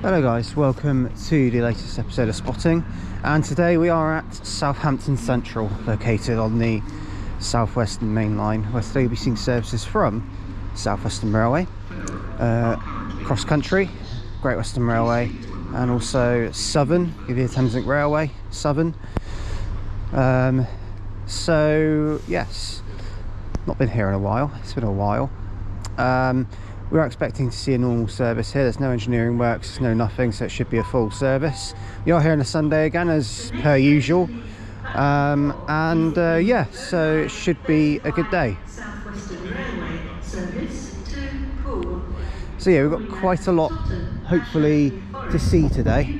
Hello guys, welcome to the latest episode of Spotting, and today we are at Southampton Central, located on the Southwestern Main Line, where today we'll be seeing services from Southwestern Railway, CrossCountry, Great Western Railway, and also Southern, the Thames Link Railway, Southern. So yes, not been here in a while, it's been a while. We are expecting to see a normal service here. There's no engineering works, there's no nothing, so it should be a full service. We are here on a Sunday again, as per usual. Yeah, so it should be a good day. So yeah, we've got quite a lot, hopefully, to see today.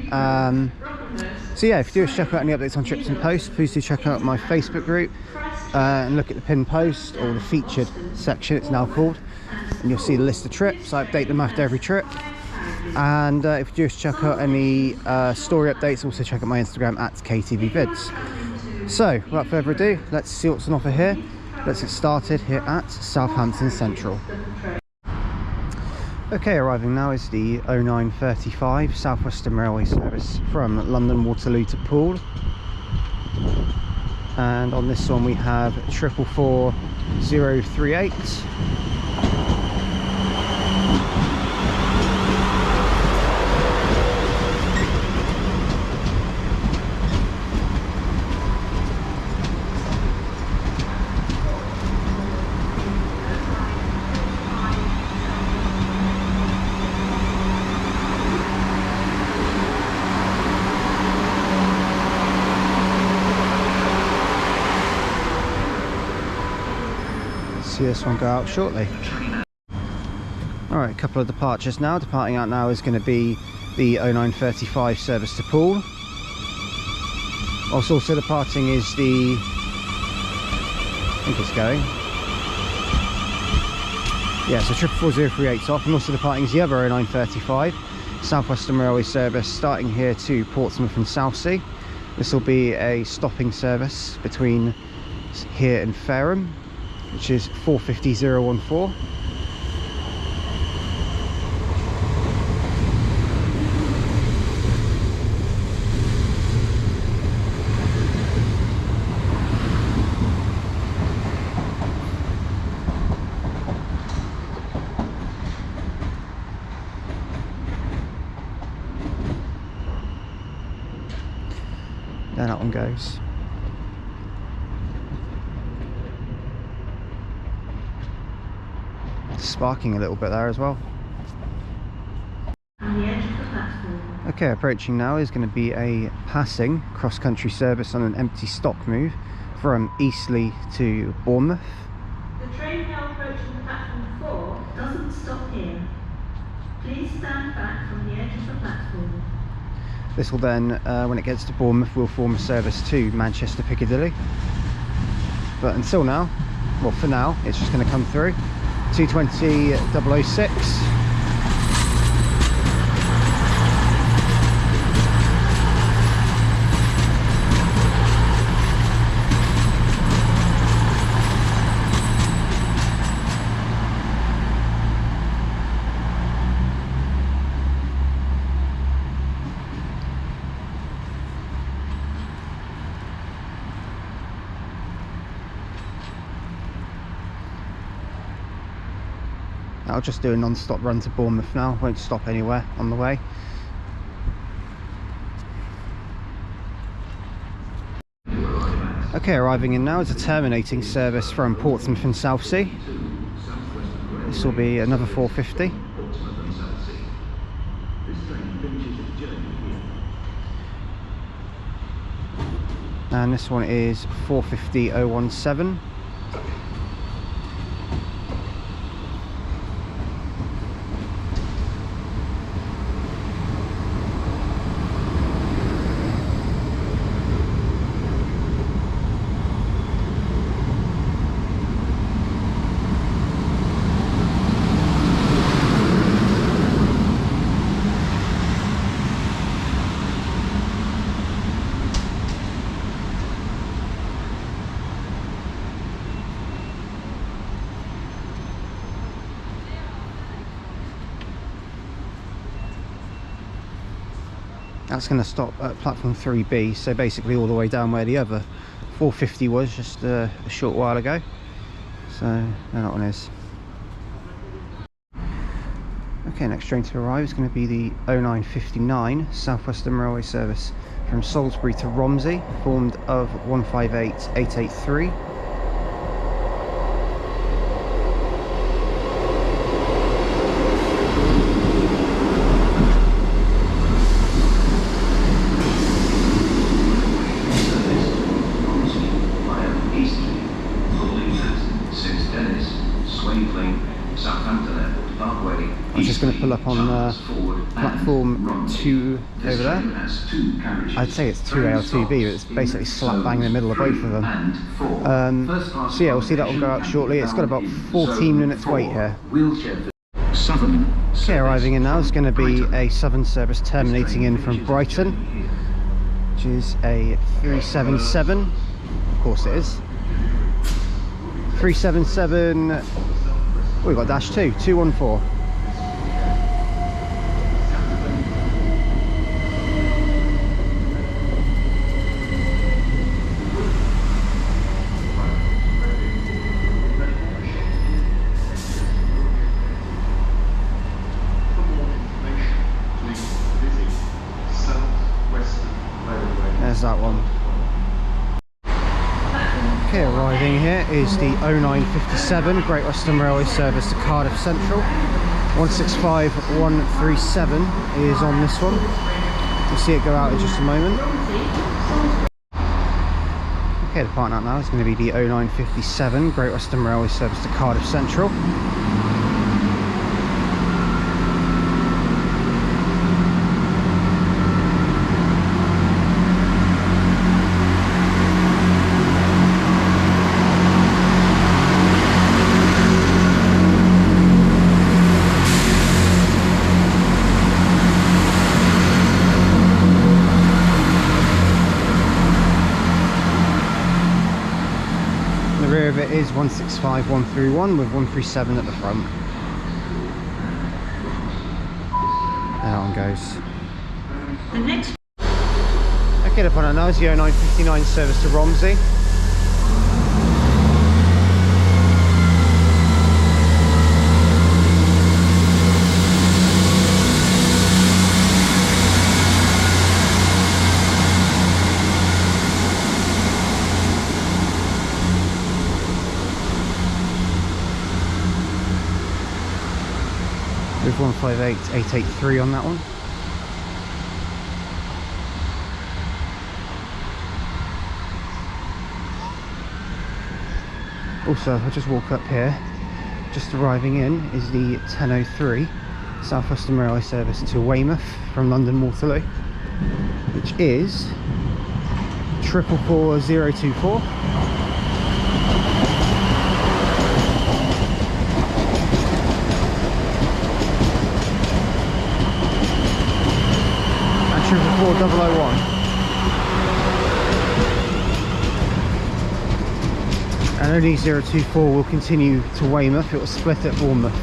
So yeah, if you do check out any updates on trips and posts, please do check out my Facebook group and look at the pinned post, or the featured section it's now called, and you'll see the list of trips. I update them after every trip. And if you just check out any story updates, also check out my Instagram at KTVvids. So without further ado, let's see what's on offer here. Let's get started here at Southampton Central. Okay, arriving now is the 0935 Southwestern Railway service from London Waterloo to Poole. And on this one we have 444038. See this one go out shortly. Alright, a couple of departures now. Departing out now is going to be the 0935 service to Poole. Also departing is the, I think it's going, yeah, so 444038's off, and also departing is the other 0935 Southwestern Railway service, starting here to Portsmouth and Southsea. This will be a stopping service between here and Fareham, which is 450014. There that one goes. Sparking a little bit there as well. On the edge of the platform. Okay, approaching now is going to be a passing cross-country service on an empty stock move from Eastleigh to Bournemouth. The train now approaching platform 4 doesn't stop here. Please stand back from the edge of the platform. This will then, when it gets to Bournemouth, will form a service to Manchester Piccadilly. But until now, well, for now, it's just going to come through. 220-006. I'll just do a non-stop run to Bournemouth now, won't stop anywhere on the way. Okay, arriving in now is a terminating service from Portsmouth and Southsea. This will be another 450. And this one is 450017. That's going to stop at platform 3B, so basically all the way down where the other 450 was just a short while ago. So there that one is. Okay, next train to arrive is going to be the 0959 South Western Railway service from Salisbury to Romsey, formed of 158883. I'm just going to pull up on platform 2 over there. I'd say it's 2A or 2B, but it's basically slap bang in the middle of both of them. So yeah, we'll see that one go out shortly. It's got about 14 minutes wait here. Okay, arriving in now is going to be a Southern service terminating in from Brighton, which is a 377. Of course it is. 377. Oh, we've got dash 2, 214. There's that one. Okay, arriving here is the 0957 Great Western Railway service to Cardiff Central. 165137 is on this one. You'll see it go out in just a moment. Okay, the partner now is going to be the 0957 Great Western Railway service to Cardiff Central. The rear of it is 165131 with 137 at the front. There that one goes. The next. Okay, the partner now is the 0959 service to Romsey. With 158883 on that one. Also, I'll just walk up here. Just arriving in is the 1003 South Western Railway service to Weymouth from London Waterloo, which is 444024. And 444001. And only 024 will continue to Weymouth. It will split at Bournemouth.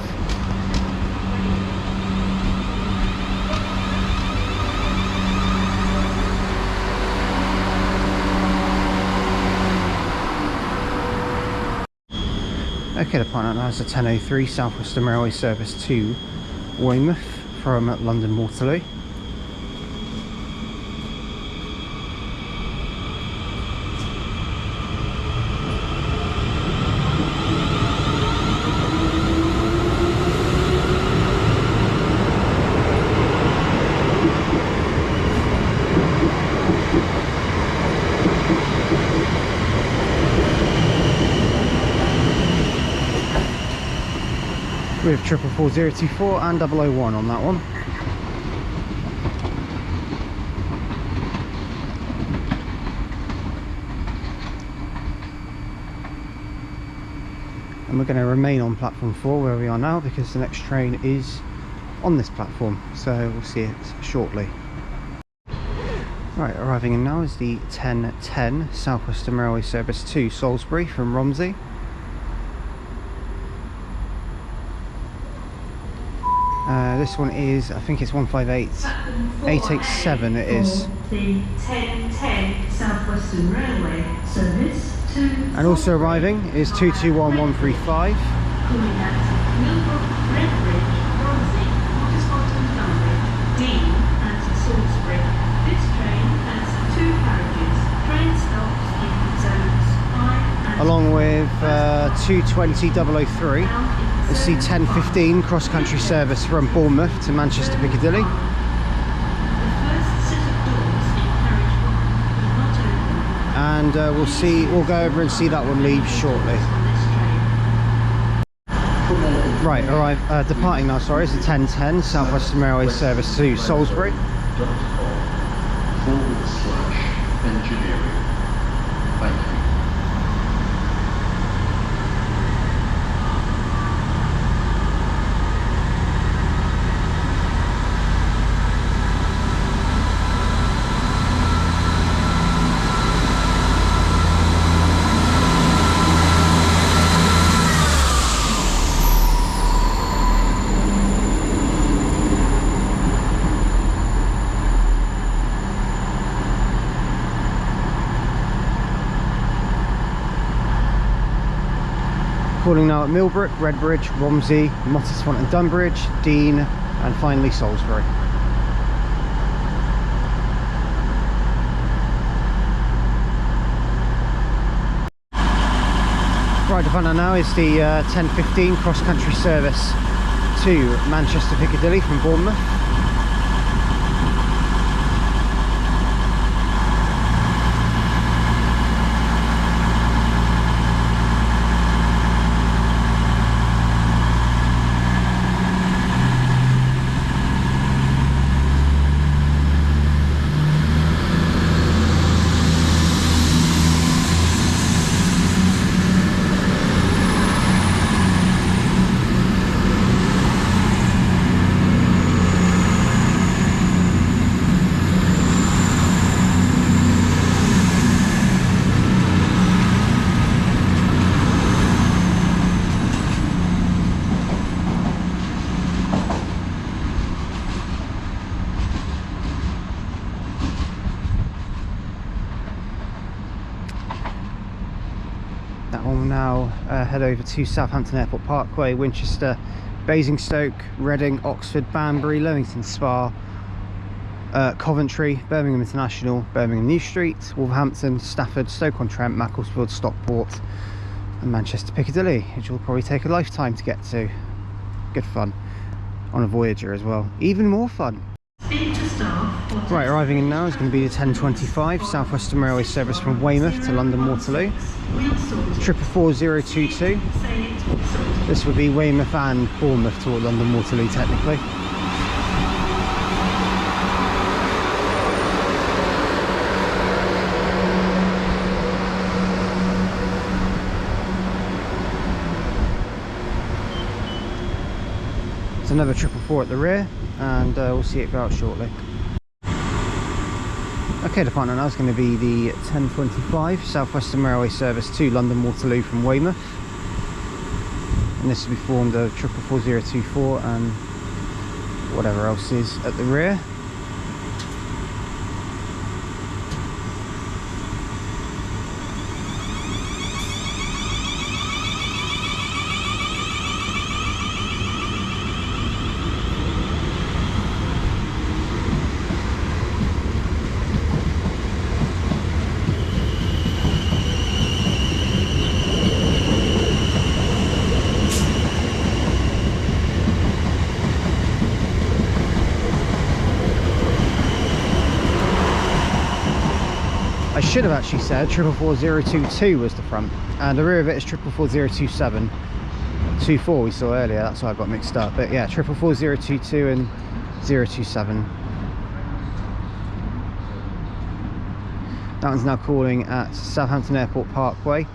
Okay, the partner now has a 1003 South Western Railway service to Weymouth from London Waterloo. With 444024 and 001 on that one. And we're going to remain on platform 4 where we are now, because the next train is on this platform, so we'll see it shortly. Right, arriving in now is the 1010 South Western Railway service to Salisbury from Romsey. this one is, I think it's 158, 887 it is. The 1010 Southwestern Railway service to... And also arriving is 221135. Calling at Millbrook, Redbridge, Romsey, Waterspotten, Tunbridge, Dean and Salisbury. This train has 2 carriages. Train stops in zones 5 and... Along with 220003. It's the 10:15 cross-country service from Bournemouth to Manchester Piccadilly. The first set of doors in carriage 1 will not open. And we'll go over and see that one leave shortly. Right, departing now, sorry, it's the 10:10 Southwestern Railway service to Salisbury. /engineering. Thank you. Calling now at Millbrook, Redbridge, Romsey, Mottisfont and Dunbridge, Dean, and finally Salisbury. Right, the front now is the 10:15 cross-country service to Manchester Piccadilly from Bournemouth. That one will now head over to Southampton Airport Parkway, Winchester, Basingstoke, Reading, Oxford, Banbury, Leamington Spa, Coventry, Birmingham International, Birmingham New Street, Wolverhampton, Stafford, Stoke-on-Trent, Macclesfield, Stockport and Manchester Piccadilly, which will probably take a lifetime to get to. Good fun. On a Voyager as well. Even more fun. Right, arriving in now is going to be the 10:25 Southwestern Railway service from Weymouth to London Waterloo. 444022. This would be Weymouth and Bournemouth to London Waterloo technically. There's another 444 at the rear, and we'll see it go out shortly. Okay, the partner now is going to be the 10:25 Southwestern Railway service to London Waterloo from Weymouth. And this will be formed of 444024 and whatever else is at the rear. I should have actually said 444022 was the front, and the rear of it is 444027. 24 we saw earlier, that's why I got mixed up. But yeah, 444022 and 027. That one's now calling at Southampton Airport Parkway,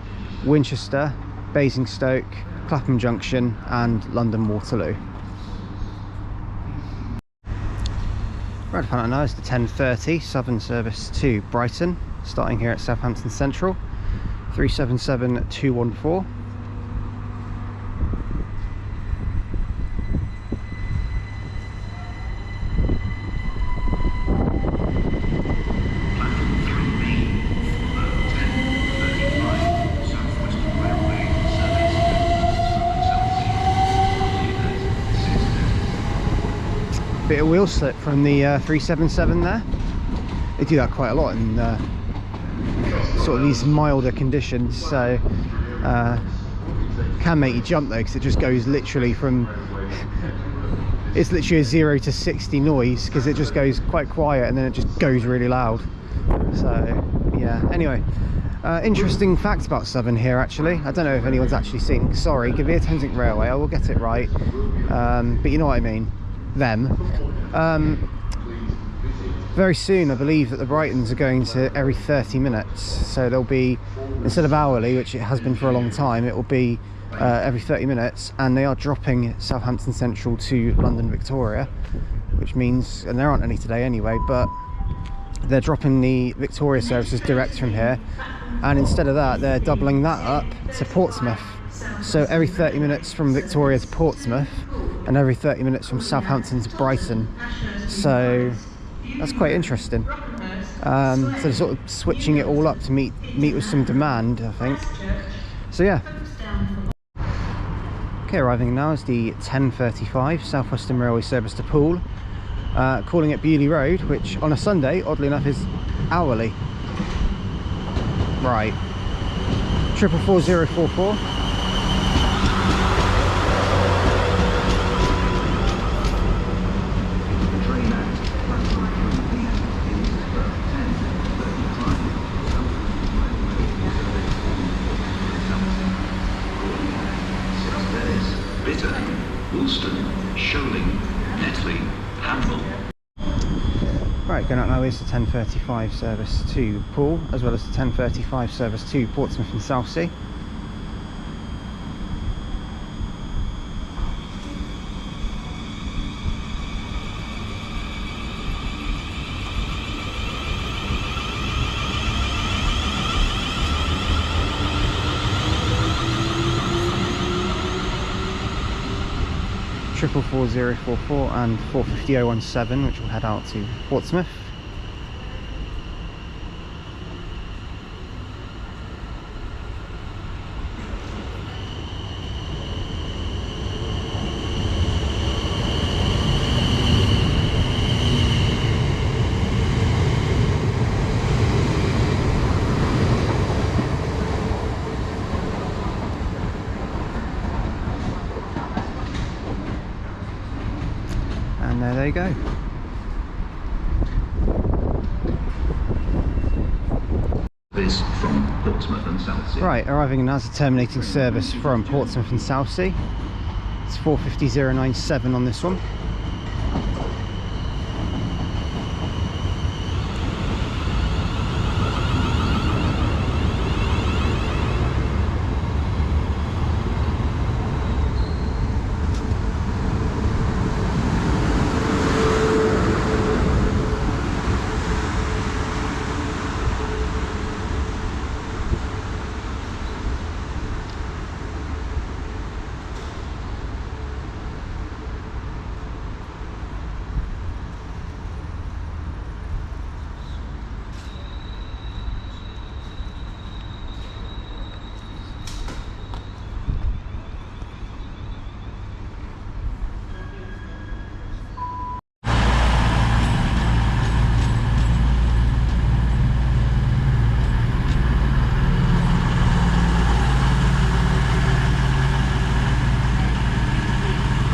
Winchester, Basingstoke, Clapham Junction and London Waterloo. Right upon it now is the 10:30 Southern service to Brighton, starting here at Southampton Central, 377214. wheel slip from the 377 there. They do that quite a lot in sort of these milder conditions, so can make you jump though, because it just goes literally from it's literally a 0 to 60 noise, because it just goes quite quiet and then it just goes really loud. So yeah, anyway, interesting fact about Southern here actually. I don't know if anyone's actually seen, sorry, Gavir Thameslink Railway, I will get it right, but you know what I mean, them. Very soon I believe that the Brightons are going to every 30 minutes, so there'll be, instead of hourly, which it has been for a long time, it will be every 30 minutes, and they are dropping Southampton Central to London Victoria, which means, and there aren't any today anyway, but they're dropping the Victoria services direct from here, and instead of that they're doubling that up to Portsmouth. So every 30 minutes from Victoria to Portsmouth, and every 30 minutes from Southampton to Brighton. So that's quite interesting. So they're sort of switching it all up to meet with some demand, I think. So yeah. Okay, arriving now is the 10:35 South Western Railway service to Poole, calling at Beaulieu Road, which on a Sunday, oddly enough, is hourly. Right. 444044. Right, going out now is the 10:35 service to Poole, as well as the 10:35 service to Portsmouth and Southsea. Triple 4044 and 450017, which will head out to Portsmouth. And there they go. This from Portsmouth and Southsea. Right, arriving now is a terminating service from Portsmouth and Southsea. It's 450097 on this one.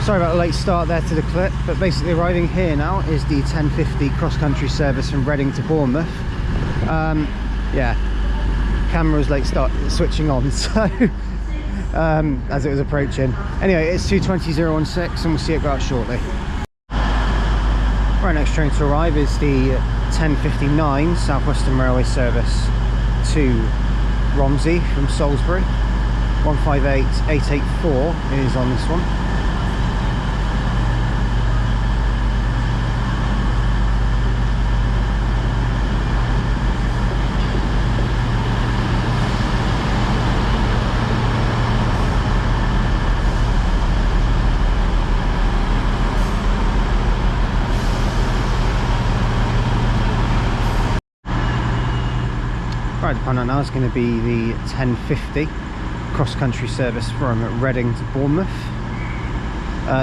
Sorry about the late start there to the clip, but basically arriving here now is the 10:50 cross-country service from Reading to Bournemouth. Yeah, camera was late start switching on, so as it was approaching. Anyway, it's 2:20:16 and we'll see it go out shortly. Right, next train to arrive is the 10:59 South Western Railway service to Romsey from Salisbury. 158884 is on this one. Right, the plan now is going to be the 10:50 cross-country service from Reading to Bournemouth.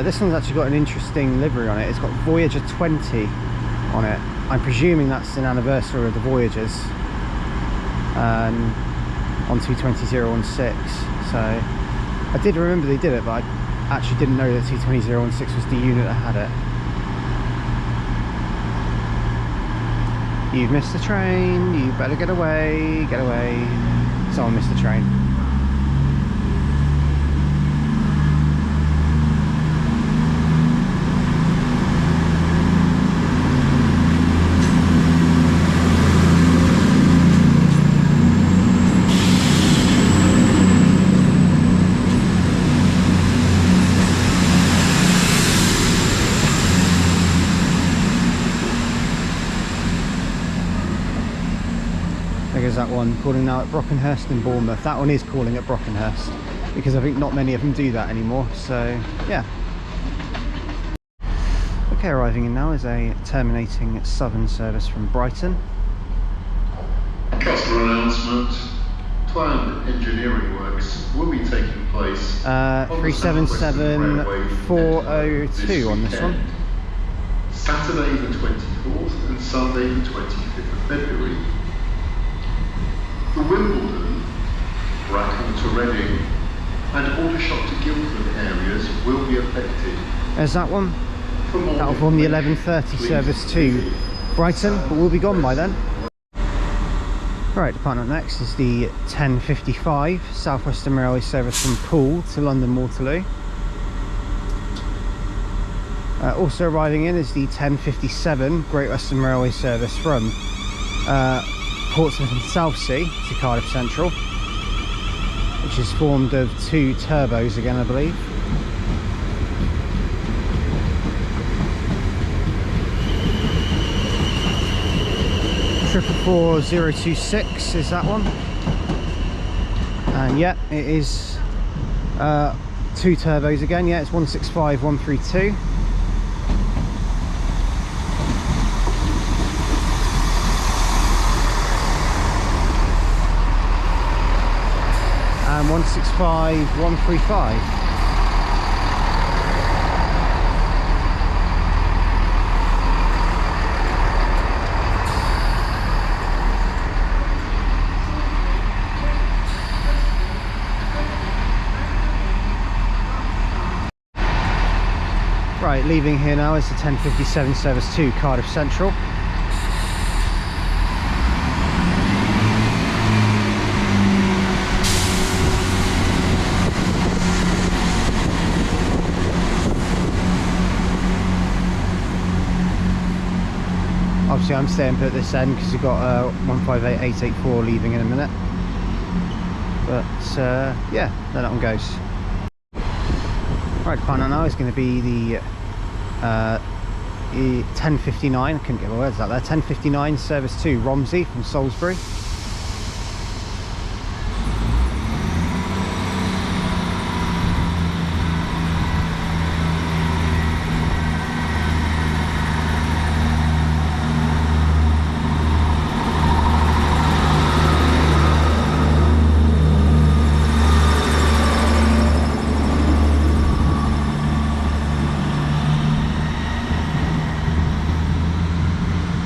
This one's actually got an interesting livery on it. It's got Voyager 20 on it. I'm presuming that's an anniversary of the Voyagers on 220.016. So I did remember they did it, but I actually didn't know that 220.016 was the unit that had it. You've missed the train, you better get away, get away. Someone missed the train. There's that one calling now at Brockenhurst in Bournemouth. That one is calling at Brockenhurst because I think not many of them do that anymore, so yeah. Okay, arriving in now is a terminating southern service from Brighton. Customer announcement. Planned engineering works will be taking place 377402 on this one. Saturday the 24th and Sunday the 25th of February. The Wimbledon, Bracknell to Reading and Aldershot to Guildford areas will be affected. There's that one. That'll form the 11:30 service to Brighton, but we'll be gone by then. Right, departing up next is the 10:55 South Western Railway service from Poole to London Waterloo. Also arriving in is the 10:57 Great Western Railway service from Portsmouth and Southsea to Cardiff Central, which is formed of 2 turbos again, I believe. Triple 4026 is that one, and yeah, it is 2 turbos again. Yeah, it's 165132. And 165135. Right, leaving here now is the 10:57 service to Cardiff Central. Obviously I'm staying put at this end because you've got 158884 leaving in a minute, but yeah, then that one goes. Right, departing now is going to be the 10:59, I couldn't get my words out there, 10:59 service to Romsey from Salisbury.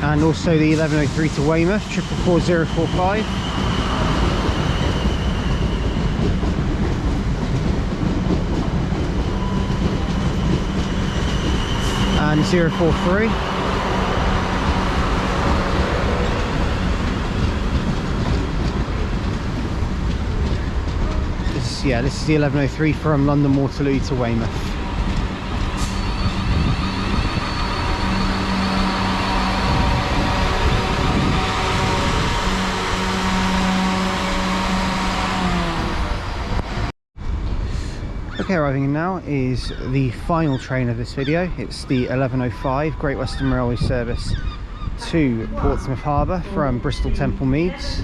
And also the 1103 to Weymouth, 444045. And 043. This is the 1103 from London Waterloo to Weymouth. Okay, arriving in now is the final train of this video. It's the 1105 Great Western Railway service to Portsmouth Harbour from Bristol Temple Meads.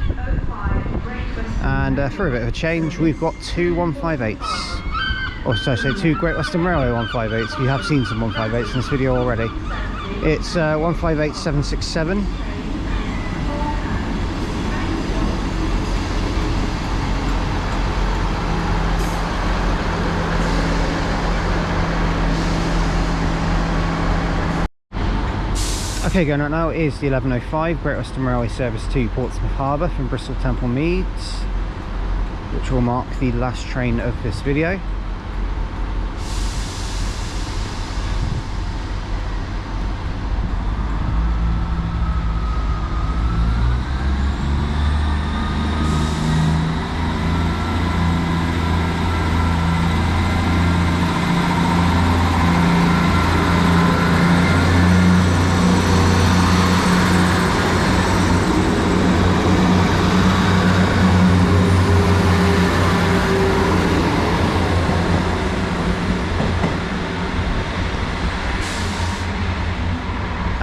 And for a bit of a change, we've got 2 158s. Or so I say 2 Great Western Railway 158s. We have seen some 158s in this video already. It's 158767. Okay, going right now is the 11:05 Great Western Railway service to Portsmouth Harbour from Bristol Temple Meads, which will mark the last train of this video.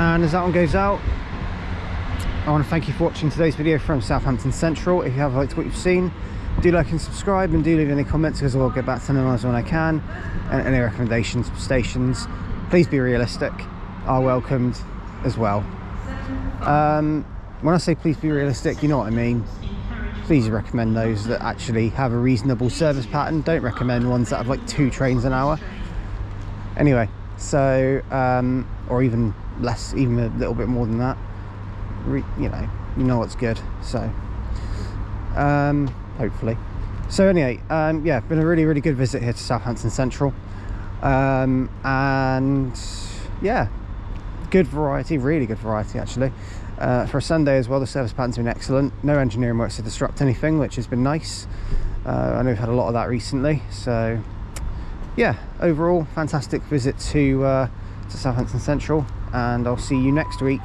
And as that one goes out, I want to thank you for watching today's video from Southampton Central. If you have liked what you've seen, do like and subscribe, and do leave any comments, because I'll get back to them when I can. And any recommendations for stations, please be realistic, are welcomed as well. When I say please be realistic, you know what I mean. Please recommend those that actually have a reasonable service pattern. Don't recommend ones that have like 2 trains an hour. Anyway, so or even less, even a little bit more than that. You know what's good. So hopefully. So anyway, yeah, been a really good visit here to Southampton Central, and yeah, good variety, really good variety actually. For a Sunday as well, the service pattern's been excellent. No engineering works to disrupt anything, which has been nice. I know we've had a lot of that recently. So yeah, overall fantastic visit to Southampton Central, and I'll see you next week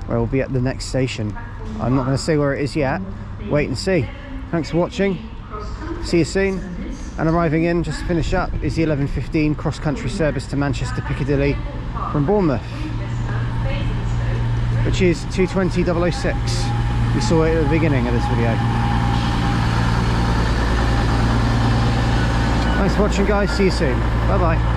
where we'll be at the next station. I'm not going to say where it is yet, wait and see. Thanks for watching, see you soon. And arriving in, just to finish up, is the 11:15 cross-country service to Manchester Piccadilly from Bournemouth, which is 2:20:06. We saw it at the beginning of this video. Thanks for watching guys, see you soon, bye bye.